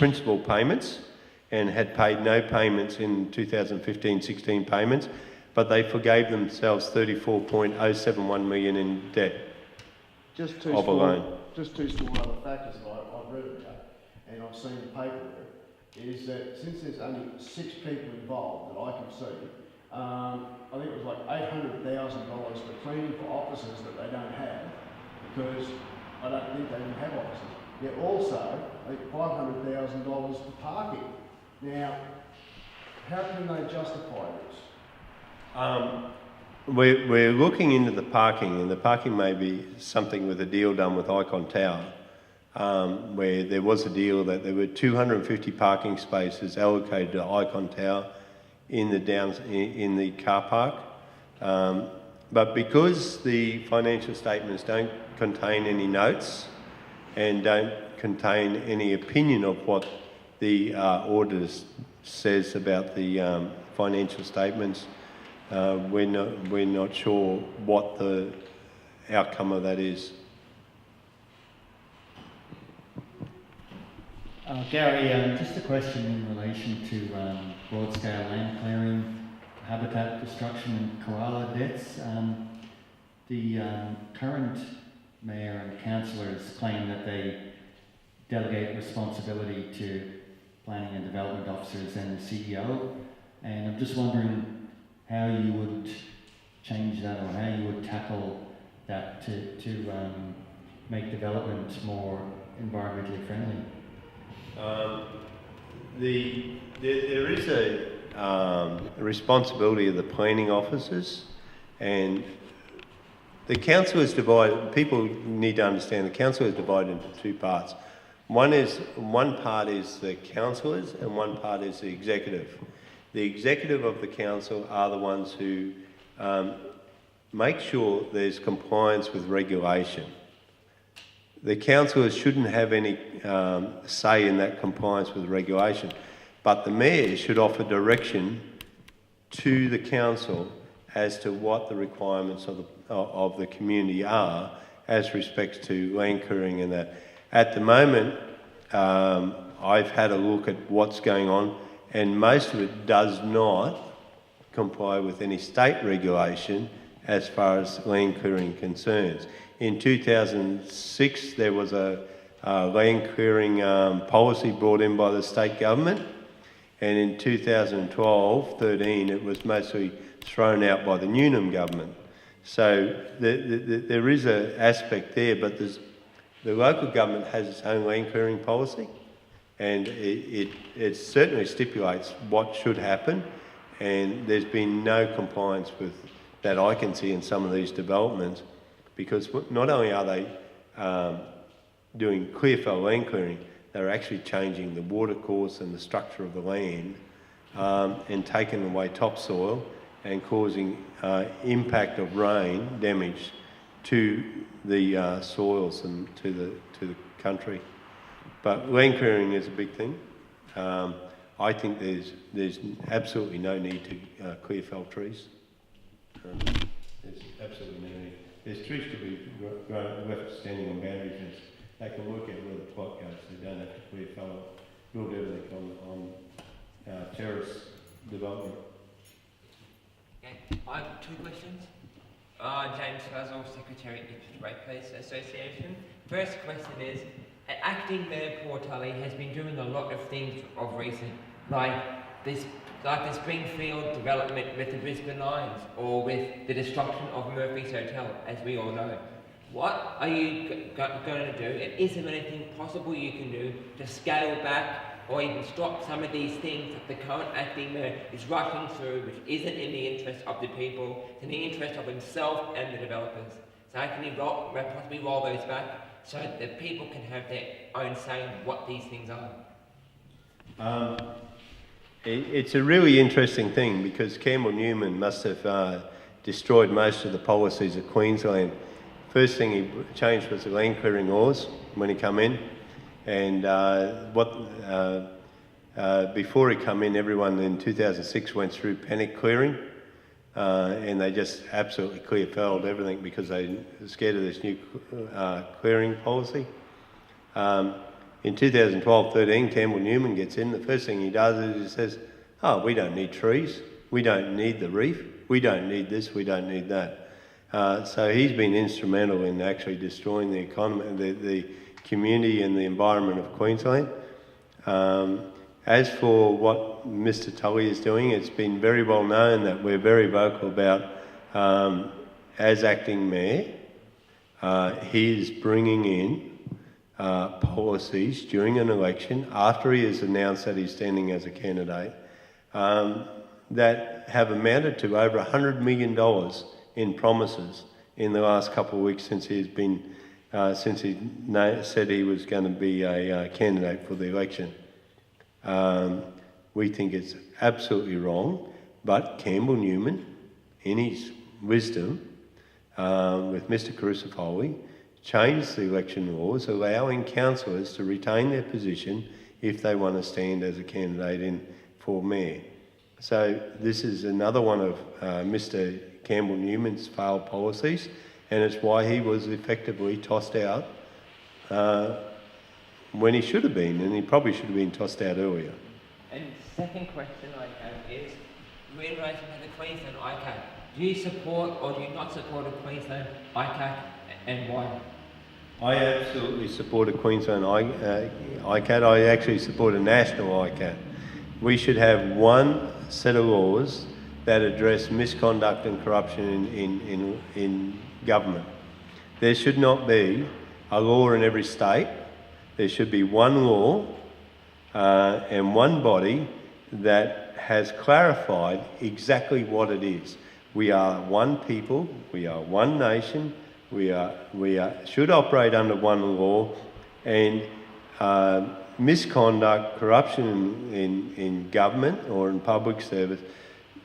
principal payments and had paid no payments in 2015-16 payments, but they forgave themselves $34.071 million in debt of a loan. Just two small other factors that I've read about, and I've seen the paperwork, is that since there's only 6 people involved that I can see, I think it was like $800,000 for cleaning for officers that they don't have, because I don't think they even have officers. Yet also, I think $500,000 for parking. Now, how can they justify this? We're looking into the parking, and the parking may be something with a deal done with Icon Tower, where there was a deal that there were 250 parking spaces allocated to Icon Tower in the car park. But because the financial statements don't contain any notes and don't contain any opinion of what the auditor says about the financial statements, we're not sure what the outcome of that is. Gary, just a question in relation to broad-scale land clearing, habitat destruction and koala deaths. The current mayor and councillors claim that they delegate responsibility to planning and development officers and the CEO, and I'm just wondering how you would change that, or how you would tackle that to make development more environmentally friendly. There is a responsibility of the planning officers, and the council is divided. People need to understand the council is divided into 2 parts. One part is the councillors, and one part is the executive. The executive of the council are the ones who make sure there's compliance with regulation. The councillors shouldn't have any say in that compliance with regulation, but the mayor should offer direction to the council as to what the requirements of the community are as respects to land clearing and that. At the moment, I've had a look at what's going on, and most of it does not comply with any state regulation as far as land clearing concerns. In 2006, there was a land clearing policy brought in by the state government, and in 2012-13, it was mostly thrown out by the Newnham government. So there is an aspect there, but the local government has its own land clearing policy, and it certainly stipulates what should happen, and there's been no compliance with that I can see in some of these developments, because not only are they doing clear-fell land clearing, they're actually changing the water course and the structure of the land, and taking away topsoil and causing impact of rain damage to the soils and to the country. But land clearing is a big thing. I think there's absolutely no need to clear fell trees. There's absolutely no need. There's trees to be grown left standing on boundary fence. They can work out where the plot goes. They don't have to clear fell, build everything on terrace development. Okay, I have 2 questions. James Fuzzle, Secretary at Interest Rate Place Association. First question is, acting Mayor Portelli has been doing a lot of things of recent, like the Springfield development with the Brisbane Lions, or with the destruction of Murphy's Hotel, as we all know. What are you going to do? Is there anything possible you can do to scale back or even stop some of these things that the current acting mayor is rushing through, which isn't in the interest of the people, it's in the interest of himself and the developers? So how can he possibly roll those back so that people can have their own say on what these things are? It's a really interesting thing, because Campbell Newman must have destroyed most of the policies of Queensland. First thing he changed was the land clearing laws when he come in, and before he come in, everyone in 2006 went through panic clearing, and they just absolutely clear-felled everything because they were scared of this new clearing policy. In 2012-13, Campbell Newman gets in. The first thing he does is he says, "Oh, we don't need trees. We don't need the reef. We don't need this. We don't need that." So he's been instrumental in actually destroying the economy, the community and the environment of Queensland. As for what Mr. Tully is doing, it's been very well known that we're very vocal about, as acting mayor, he is bringing in policies during an election, after he has announced that he's standing as a candidate, that have amounted to over $100 million in promises in the last couple of weeks since he's been, since he said he was going to be a candidate for the election. We think it's absolutely wrong, but Campbell Newman, in his wisdom, with Mr. Crucifoli, changed the election laws, allowing councillors to retain their position if they want to stand as a candidate for mayor. So this is another one of Mr. Campbell Newman's failed policies, and it's why he was effectively tossed out when he should have been, and he probably should have been tossed out earlier. And second question I have is, in relation to the Queensland ICAC, do you support or do you not support a Queensland ICAC, and why? I absolutely support a Queensland ICAT. I actually support a national ICAT. We should have one set of laws that address misconduct and corruption in government. There should not be a law in every state. There should be one law and one body that has clarified exactly what it is. We are one people, we are one nation, we should operate under one law, and misconduct, corruption in government or in public service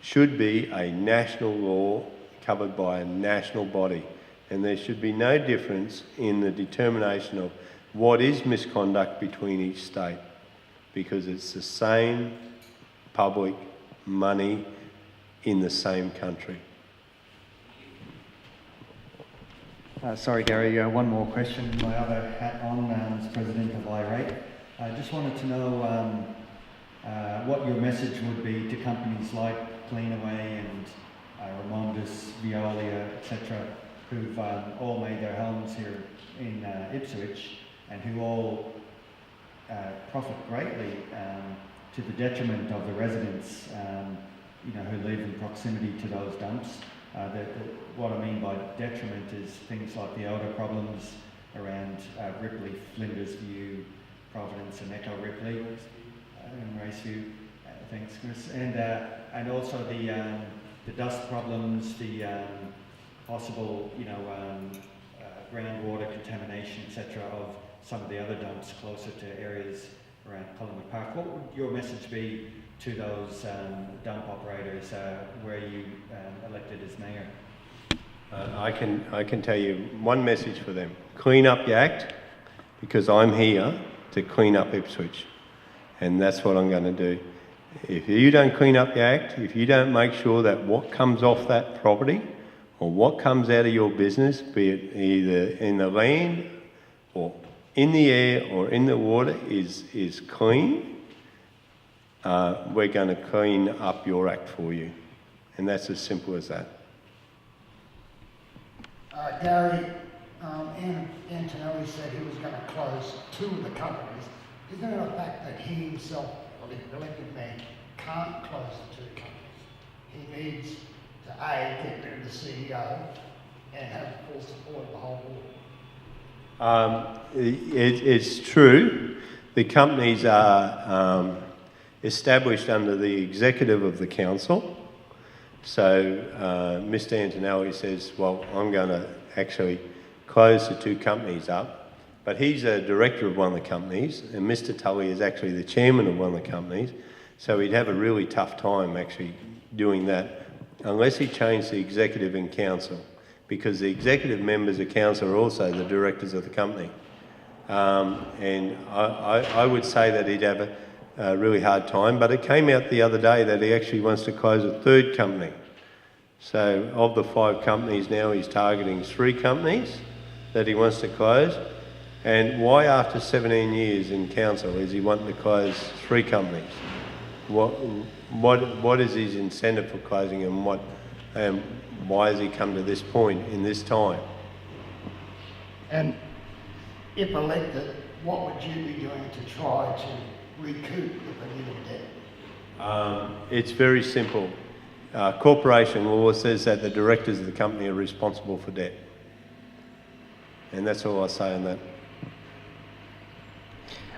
should be a national law covered by a national body. And there should be no difference in the determination of what is misconduct between each state, because it's the same public money in the same country. Sorry, Gary, one more question. My other hat on as president of IRATE. I just wanted to know what your message would be to companies like Cleanaway and Remondis, Veolia, etc., who've all made their homes here in Ipswich, and who all profit greatly to the detriment of the residents, who live in proximity to those dumps. What I mean by detriment is things like the odour problems around Ripley, Flinders View, Providence and Echo Ripley, and Raceview. Thanks, Chris. And also the dust problems, the possible, groundwater contamination, etc., of some of the other dumps closer to areas around Collingwood Park. What would your message be to those dump operators where you elected as mayor? I can tell you one message for them: clean up your act, because I'm here to clean up Ipswich, and that's what I'm going to do. If you don't clean up your act, if you don't make sure that what comes off that property or what comes out of your business, be it either in the land or in the air or in the water, is clean, we're going to clean up your act for you. And that's as simple as that. Gary, Antonelli said he was going to close 2 of the companies. Isn't it a fact that he himself, or the elected man, can't close the 2 companies? He needs to A, get rid of the CEO and have full support of the whole board. It's true. The companies are established under the executive of the council. So Mr. Antonelli says, well, I'm going to actually close the 2 companies up. But he's a director of one of the companies, and Mr. Tully is actually the chairman of one of the companies. So he'd have a really tough time actually doing that unless he changed the executive and council, because the executive members of council are also the directors of the company. And I would say that he'd have a really hard time, but it came out the other day that he actually wants to close a 3rd company. So of the 5 companies now, he's targeting 3 companies that he wants to close. And why after 17 years in council is he wanting to close 3 companies? What is his incentive for closing them? Why has he come to this point in this time? And if elected, what would you be doing to try to recoup the Unedited debt? It's very simple. Corporation law says that the directors of the company are responsible for debt. And that's all I say on that.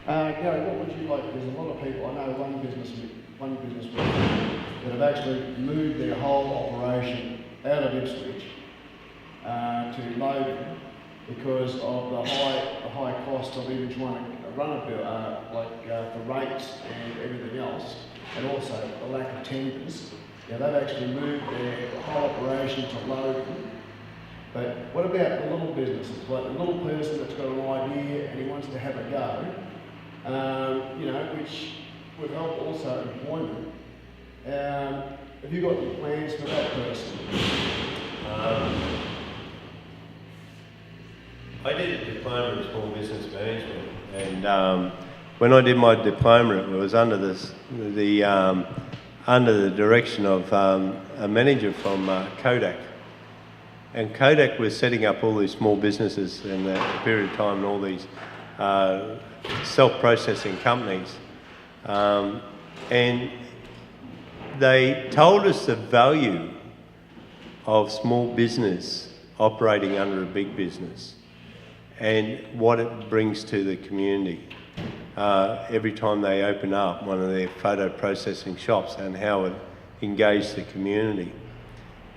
Gary, what would you like? There's a lot of people, I know one businessman that have actually moved their whole operation out of Ipswich to Logan because of the high cost of even trying to run a bill, for rates and everything else, and also the lack of tenders. They've actually moved their whole operation to Logan. But what about the little businesses, like the little person that's got an idea and he wants to have a go, which would help also employment. Have you got any plans for that person? I did a diploma in small business management, and when I did my diploma, it was under the direction of a manager from Kodak. And Kodak was setting up all these small businesses in that period of time, and all these self-processing companies. And they told us the value of small business operating under a big business and what it brings to the community. Every time they open up one of their photo processing shops, and how it engaged the community.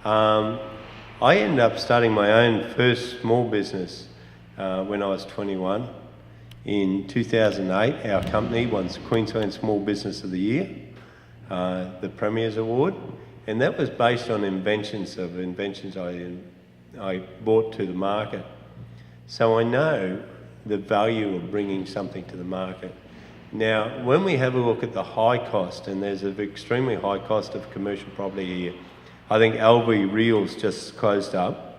I ended up starting my own first small business when I was 21. In 2008, our company won Queensland Small Business of the Year, the Premier's Award, and that was based on inventions I brought to the market. So I know the value of bringing something to the market. Now, when we have a look at the high cost, and there's an extremely high cost of commercial property here, I think LV Reels just closed up.